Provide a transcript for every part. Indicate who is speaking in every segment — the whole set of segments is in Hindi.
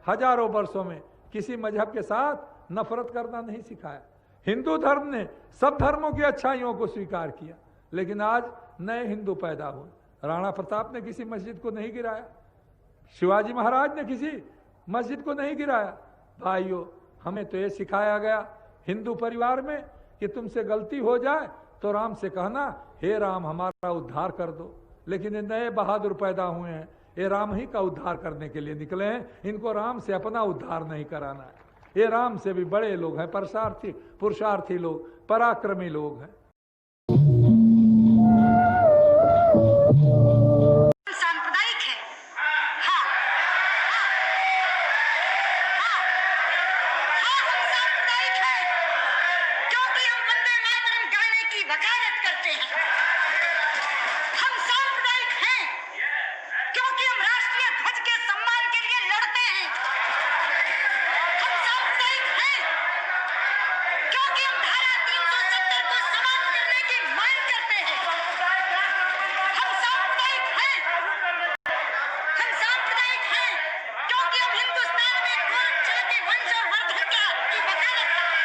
Speaker 1: हजारों वर्षों में किसी मजहब के साथ नफरत करना नहीं सिखाया। हिंदू धर्म ने सब धर्मों की अच्छाइयों को स्वीकार किया, लेकिन आज नए हिंदू पैदा हुए। राणा प्रताप ने किसी मस्जिद को नहीं गिराया, शिवाजी महाराज ने किसी मस्जिद को नहीं गिराया। भाइयों, हमें तो ये सिखाया गया हिंदू परिवार में कि तुमसे गलती हो जाए तो राम से कहना, हे राम हमारा उद्धार कर दो। लेकिन ये नए बहादुर पैदा हुए हैं, ये राम ही का उद्धार करने के लिए निकले हैं। इनको राम से अपना उद्धार नहीं कराना है। ये राम से भी बड़े लोग हैं, पुरुषार्थी लोग, पराक्रमी लोग हैं।
Speaker 2: सांप्रदायिक है। हाँ, हम सांप्रदायिक हैं क्योंकि हम वंदे मातरम गाने की वकालत करते हैं। हम सांप्रदायिक हैं क्योंकि हम राष्ट्रीय ध्वज के सम्मान के लिए लड़ते हैं। हम सांप्रदायिक हैं क्योंकि हम धारा 370 को समाप्त करने की मांग करते हैं। हम सांप्रदायिक हैं क्योंकि हम हिंदुस्तान में गोरख जाति वंश और वर्धन की वकालत करते हैं।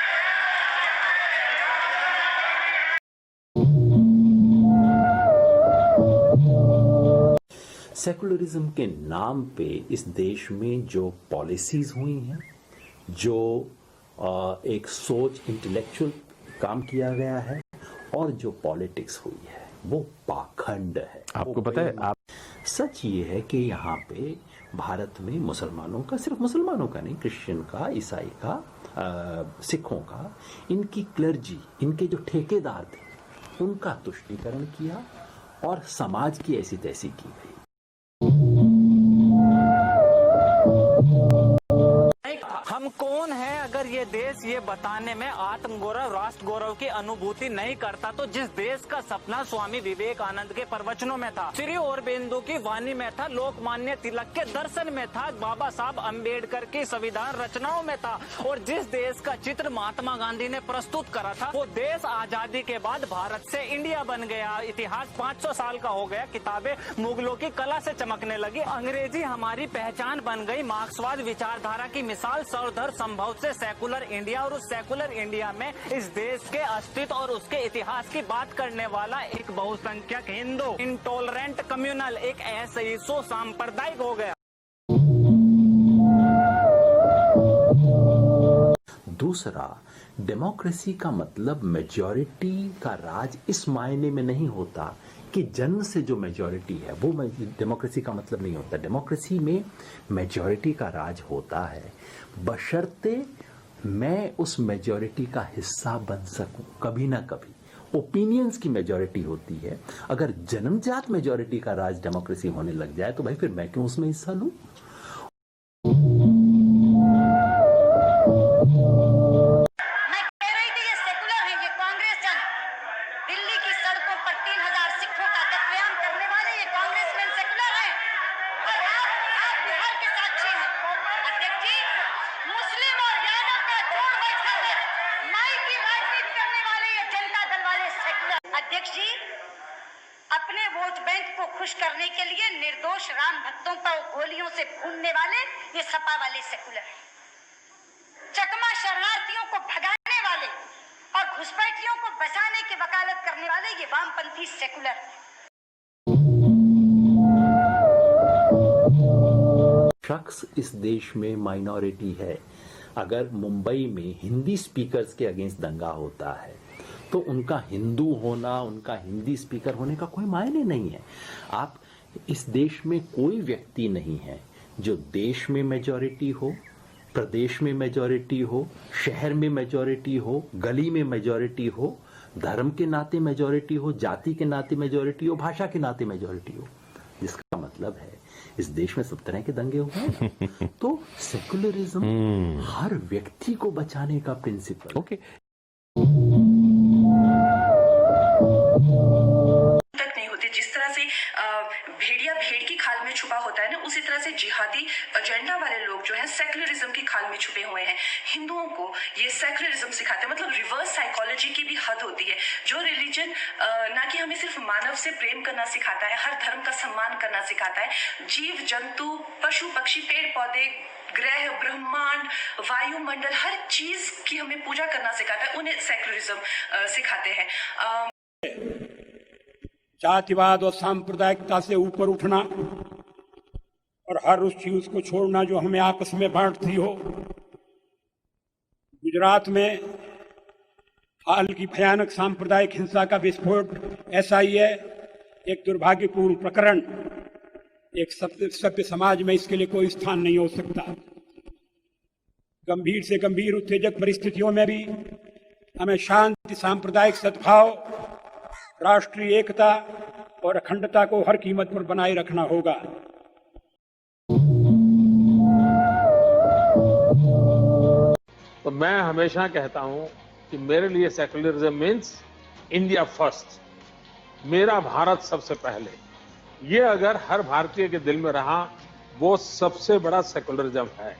Speaker 3: सेकुलरिज्म के नाम पे इस देश में जो पॉलिसीज हुई हैं, जो एक सोच इंटेलेक्चुअल काम किया गया है और जो पॉलिटिक्स हुई है, वो पाखंड है।
Speaker 4: आपको पता है,
Speaker 3: सच ये है कि यहाँ पे भारत में मुसलमानों का, सिर्फ मुसलमानों का नहीं, क्रिश्चियन का, ईसाई का, सिखों का, इनकी क्लर्जी, इनके जो ठेकेदार थे, उनका तुष्टीकरण किया और समाज की ऐसी तैसी की गई।
Speaker 5: हम कौन हैं अगर ये देश ये बताने में आत्मगौरव, राष्ट्र गौरव की अनुभूति नहीं करता, तो जिस देश का सपना स्वामी विवेकानंद के प्रवचनों में था, श्री औरबिंदु की वाणी में था, लोकमान्य तिलक के दर्शन में था, बाबा साहब अंबेडकर की संविधान रचनाओं में था, और जिस देश का चित्र महात्मा गांधी ने प्रस्तुत करा था, वो देश आजादी के बाद भारत से इंडिया बन गया। इतिहास 500 साल का हो गया, किताबें मुगलों की कला से चमकने लगी, अंग्रेजी हमारी पहचान बन गई। मार्क्सवाद विचारधारा की मिसाल सर्वधर्म संभव से सेकुलर इंडिया, और उस सेकुलर इंडिया में इस देश के अस्तित्व और उसके इतिहास की बात करने वाला एक बहुसंख्यक हिंदू, इंटॉलरेंट कम्युनल, एक ऐसे सो सांप्रदायिक हो गया।
Speaker 3: दूसरा, डेमोक्रेसी का मतलब मेजॉरिटी का राज इस मायने में नहीं होता कि जन से जो मेजॉरिटी है वो डेमोक्रेसी का मतलब नहीं होता। डेमोक्रेसी में मेजॉरिटी का राज होता है बशर्ते मैं उस मेजॉरिटी का हिस्सा बन सकूं कभी ना कभी। ओपिनियंस की मेजॉरिटी होती है। अगर जन्मजात मेजॉरिटी का राज डेमोक्रेसी होने लग जाए तो भाई फिर मैं क्यों उसमें हिस्सा लूं?
Speaker 2: अध्यक्ष जी, अपने वोट बैंक को खुश करने के लिए निर्दोष राम भक्तों को गोलियों से भूनने वाले ये सपा वाले सेकुलर हैं। चकमा शरणार्थियों को भगाने वाले और घुसपैठियों को बचाने की वकालत करने वाले ये वामपंथी सेकुलर हैं।
Speaker 3: शख्स इस देश में माइनॉरिटी है। अगर मुंबई में हिंदी स्पीकर्स के अगेंस्ट दंगा होता है तो उनका हिंदू होना, उनका हिंदी स्पीकर होने का कोई मायने नहीं है। आप इस देश में कोई व्यक्ति नहीं है जो देश में मेजॉरिटी हो, प्रदेश में मेजॉरिटी हो, शहर में मेजॉरिटी हो, गली में मेजॉरिटी हो, धर्म के नाते मेजॉरिटी हो, जाति के नाते मेजॉरिटी हो, भाषा के नाते मेजॉरिटी हो। जिसका मतलब है इस देश में सब तरह के दंगे हुए हैं। तो सेकुलरिज्म हर व्यक्ति को बचाने का प्रिंसिपल।
Speaker 4: ओके,
Speaker 6: तक नहीं होते। जिस तरह से
Speaker 4: भेड़िया भेड़ की खाल में छुपा होता है ना, उसी तरह से जिहादी एजेंडा वाले लोग जो है सेक्युलरिज्म की खाल में छुपे हुए हैं। हिंदुओं को ये सेक्युलरिज्म सिखाते हैं, मतलब रिवर्स साइकोलॉजी की भी हद होती है। जो रिलीजन ना कि हमें सिर्फ मानव से प्रेम करना सिखाता है, हर धर्म का सम्मान करना सिखाता है, जीव जंतु, पशु पक्षी, पेड़ पौधे, ग्रह, ब्रह्मांड, वायुमंडल, हर चीज की हमें पूजा करना सिखाता है, उन्हें सेक्युलरिज्म सिखाते हैं।
Speaker 6: जातिवाद और सांप्रदायिकता से ऊपर उठना और हर उस चीज को छोड़ना जो हमें आपस में बांटती हो। गुजरात में हाल की भयानक सांप्रदायिक हिंसा का विस्फोट ऐसा ही है, एक दुर्भाग्यपूर्ण प्रकरण। एक सभ्य समाज में इसके लिए कोई स्थान नहीं हो सकता। गंभीर से गंभीर उत्तेजक परिस्थितियों में भी हमें शांति, सांप्रदायिक सद्भाव, राष्ट्रीय एकता और अखंडता को हर कीमत पर बनाए रखना होगा।
Speaker 7: तो मैं हमेशा कहता हूं कि मेरे लिए सेक्युलरिज्म मीन्स इंडिया फर्स्ट, मेरा भारत सबसे पहले। ये अगर हर भारतीय के दिल में रहा, वो सबसे बड़ा सेक्युलरिज्म है।